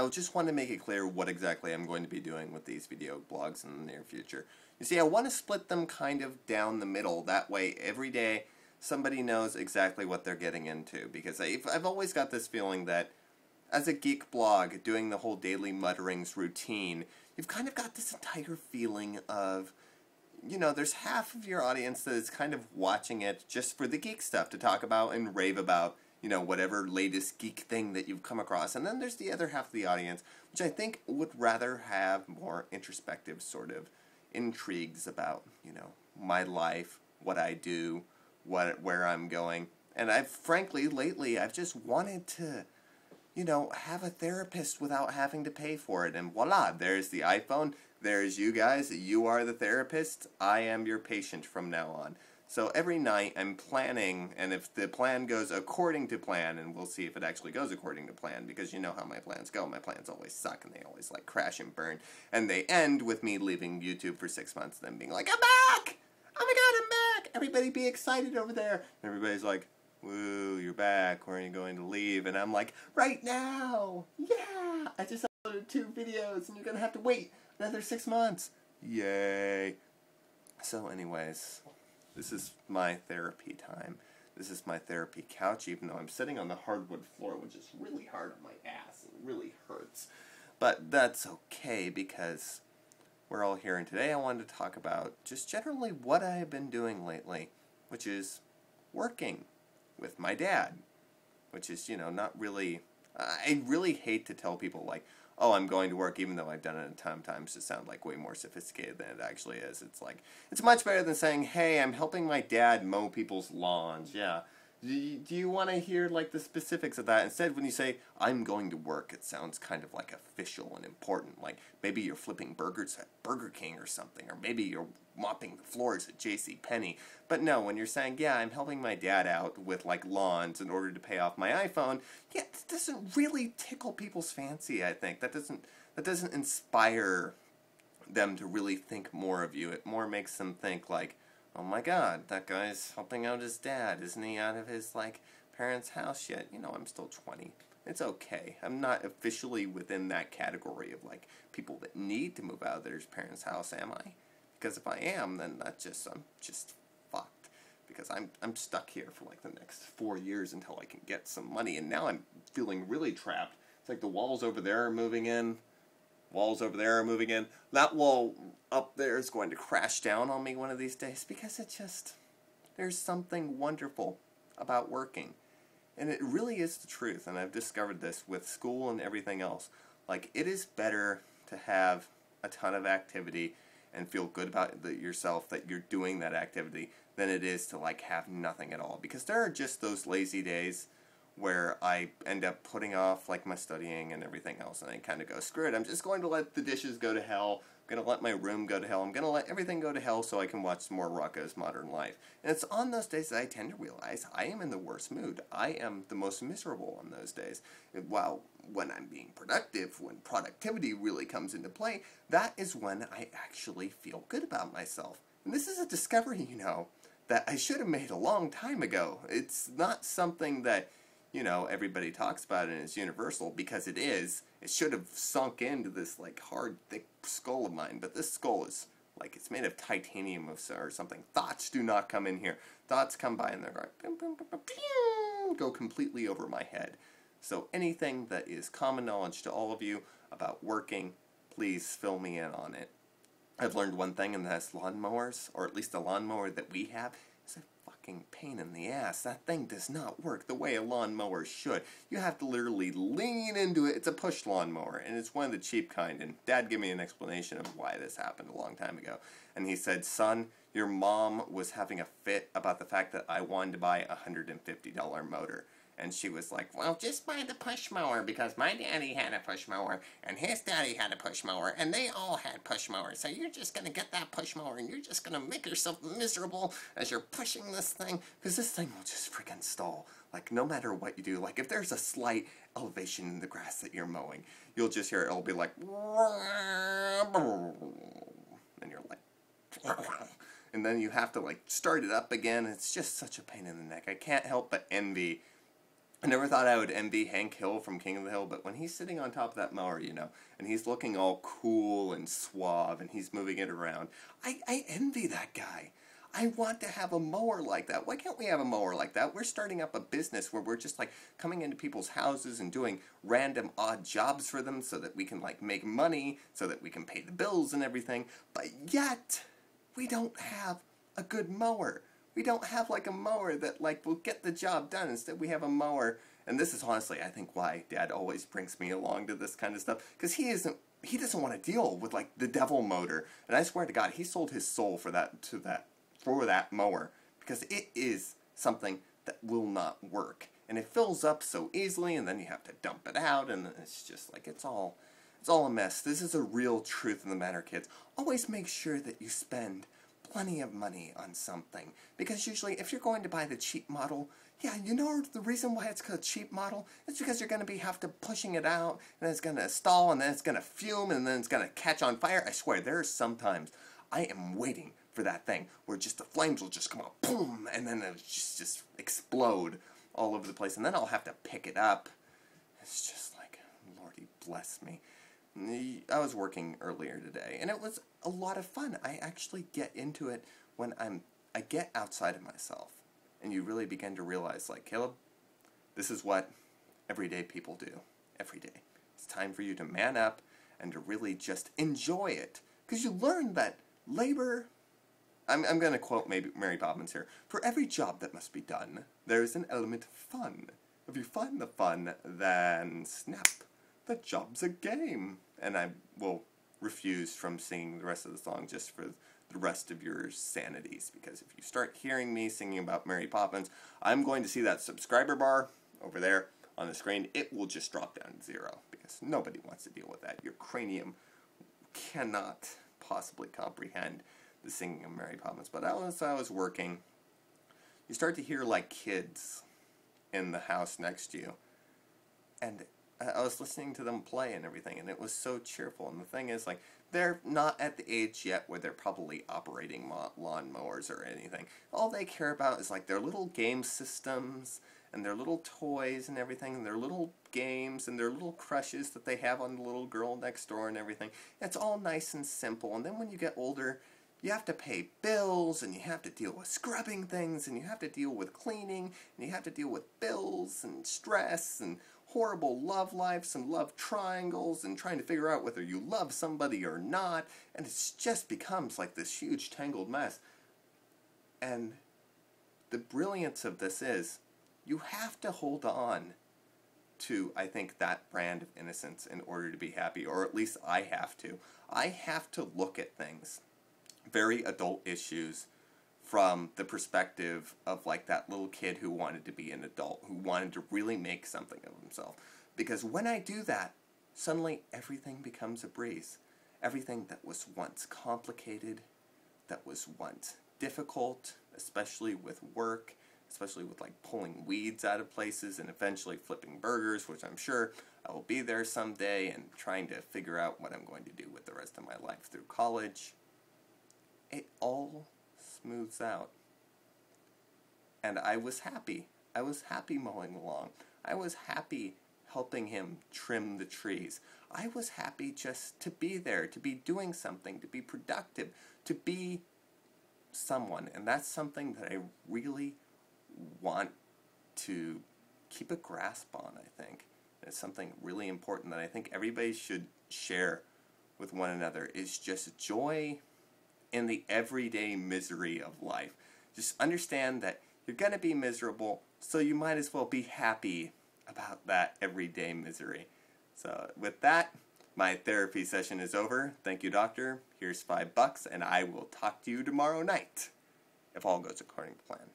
I just want to make it clear what exactly I'm going to be doing with these video blogs in the near future. You see, I want to split them kind of down the middle. That way, every day, somebody knows exactly what they're getting into. Because I've always got this feeling that as a geek blog, doing the whole daily Mutterings routine, you've kind of got this entire feeling of, you know, there's half of your audience that is kind of watching it just for the geek stuff to talk about and rave about, you know, whatever latest geek thing that you've come across. And then there's the other half of the audience, which I think would rather have more introspective sort of intrigues about, you know, my life, what I do, where I'm going. And I've, frankly, lately, I've just wanted to, you know, have a therapist without having to pay for it. And voila, there's the iPhone. There's you guys. You are the therapist. I am your patient from now on. So every night I'm planning, and if the plan goes according to plan, and we'll see if it actually goes according to plan, because you know how my plans go. My plans always suck, and they always, like, crash and burn. And they end with me leaving YouTube for 6 months, then being like, I'm back! Oh my god, I'm back! Everybody be excited over there. And everybody's like, woo, you're back. When are you going to leave? And I'm like, right now! Yeah! I just uploaded 2 videos, and you're going to have to wait another 6 months. Yay! So anyways, this is my therapy time. This is my therapy couch, even though I'm sitting on the hardwood floor, which is really hard on my ass. It really hurts. But that's okay, because we're all here, and today I wanted to talk about just generally what I have been doing lately, which is working with my dad, which is, you know, not really, I really hate to tell people, like, oh, I'm going to work, even though I've done it a ton of times to sound like way more sophisticated than it actually is. It's like, it's much better than saying, hey, I'm helping my dad mow people's lawns. Yeah. Do you want to hear, like, the specifics of that? Instead, when you say, I'm going to work, it sounds kind of, like, official and important. Like, maybe you're flipping burgers at Burger King or something, or maybe you're mopping the floors at JCPenney. But no, when you're saying, yeah, I'm helping my dad out with, like, lawns in order to pay off my iPhone, yeah, that doesn't really tickle people's fancy, I think. That doesn't inspire them to really think more of you. It more makes them think, like, oh my god, that guy's helping out his dad. Isn't he out of his, like, parents' house yet? You know, I'm still 20. It's okay. I'm not officially within that category of, like, people that need to move out of their parents' house, am I? Because if I am, then I'm just fucked. Because I'm stuck here for, like, the next 4 years until I can get some money. And now I'm feeling really trapped. It's like the walls over there are moving in. Walls over there are moving in. That wall up there is going to crash down on me one of these days, because it just, there's something wonderful about working. And it really is the truth, and I've discovered this with school and everything else. Like, it is better to have a ton of activity and feel good about yourself that you're doing that activity than it is to, like, have nothing at all. Because there are just those lazy days where I end up putting off, like, my studying and everything else, and I kind of go, screw it, I'm just going to let the dishes go to hell, I'm going to let my room go to hell, I'm going to let everything go to hell so I can watch some more Rocko's Modern Life. And it's on those days that I tend to realize I am in the worst mood. I am the most miserable on those days. While when I'm being productive, when productivity really comes into play, that is when I actually feel good about myself. And this is a discovery, you know, that I should have made a long time ago. It's not something that, you know, everybody talks about it and it's universal, because it is. It should have sunk into this, like, hard, thick skull of mine, but this skull is, like, it's made of titanium or something. Thoughts do not come in here. Thoughts come by and they're like, go completely over my head. So anything that is common knowledge to all of you about working, please fill me in on it. I've learned one thing, and that's lawnmowers, or at least the lawnmower that we have, is a fucking pain in the ass. That thing does not work the way a lawnmower should. You have to literally lean into it. It's a push lawnmower, and it's one of the cheap kind. And Dad gave me an explanation of why this happened a long time ago. And he said, son, your mom was having a fit about the fact that I wanted to buy a $150 motor. And she was like, well, just buy the push mower, because my daddy had a push mower, and his daddy had a push mower, and they all had push mowers. So you're just going to get that push mower, and you're just going to make yourself miserable as you're pushing this thing, because this thing will just freaking stall. Like, no matter what you do, like, if there's a slight elevation in the grass that you're mowing, you'll just hear it'll be like, and you're like, and then you have to, like, start it up again. It's just such a pain in the neck. I can't help but envy I never thought I would envy Hank Hill from King of the Hill, but when he's sitting on top of that mower, you know, and he's looking all cool and suave, and he's moving it around, I envy that guy. I want to have a mower like that. Why can't we have a mower like that? We're starting up a business where we're just like coming into people's houses and doing random odd jobs for them so that we can like make money, so that we can pay the bills and everything, but yet we don't have a good mower. We don't have like a mower that like will get the job done. Instead we have a mower, and this is honestly I think why Dad always brings me along to this kind of stuff, because he doesn't want to deal with like the devil motor. And I swear to God, he sold his soul for that mower, because it is something that will not work, and it fills up so easily, and then you have to dump it out, and it's just like it's all a mess. This is a real truth of the matter, kids. Always make sure that you spend plenty of money on something, because usually if you're going to buy the cheap model, yeah, you know the reason why it's called cheap model? It's because you're going to have to pushing it out, and then it's going to stall, and then it's going to fume, and then it's going to catch on fire. I swear, there are sometimes I am waiting for that thing where just the flames will just come out, boom, and then it'll just explode all over the place, and then I'll have to pick it up. It's just like, Lordy bless me. I was working earlier today, and it was a lot of fun. I actually get into it when I get outside of myself, and you really begin to realize, like, Caleb, this is what everyday people do every day. It's time for you to man up and to really just enjoy it, because you learn that labor, I'm going to quote maybe Mary Poppins here, for every job that must be done, there is an element of fun. If you find the fun, then snap, the job's a game. And I will refuse from singing the rest of the song just for the rest of your sanities, because if you start hearing me singing about Mary Poppins, I'm going to see that subscriber bar over there on the screen. It will just drop down to 0, because nobody wants to deal with that. Your cranium cannot possibly comprehend the singing of Mary Poppins. But as I was working, you start to hear like kids in the house next to you, and I was listening to them play and everything, and it was so cheerful. And the thing is, like, they're not at the age yet where they're probably operating lawn mowers or anything. All they care about is like their little game systems and their little toys and everything, and their little games and their little crushes that they have on the little girl next door and everything. It's all nice and simple. And then when you get older, you have to pay bills, and you have to deal with scrubbing things, and you have to deal with cleaning, and you have to deal with bills and stress and horrible love lives and love triangles and trying to figure out whether you love somebody or not, and it just becomes like this huge tangled mess. And the brilliance of this is you have to hold on to, I think, that brand of innocence in order to be happy, or at least I have to. I have to look at things, very adult issues, from the perspective of like that little kid who wanted to be an adult, who wanted to really make something of himself. Because when I do that, suddenly everything becomes a breeze. Everything that was once complicated, that was once difficult, especially with work, especially with like pulling weeds out of places and eventually flipping burgers, which I'm sure I will be there someday, and trying to figure out what I'm going to do with the rest of my life through college. It all smooths out. And I was happy. I was happy mowing the lawn. I was happy helping him trim the trees. I was happy just to be there, to be doing something, to be productive, to be someone. And that's something that I really want to keep a grasp on, I think. It's something really important that I think everybody should share with one another, is just joy in the everyday misery of life. Just understand that you're going to be miserable, so you might as well be happy about that everyday misery. So with that, my therapy session is over. Thank you, doctor. Here's $5, and I will talk to you tomorrow night, if all goes according to plan.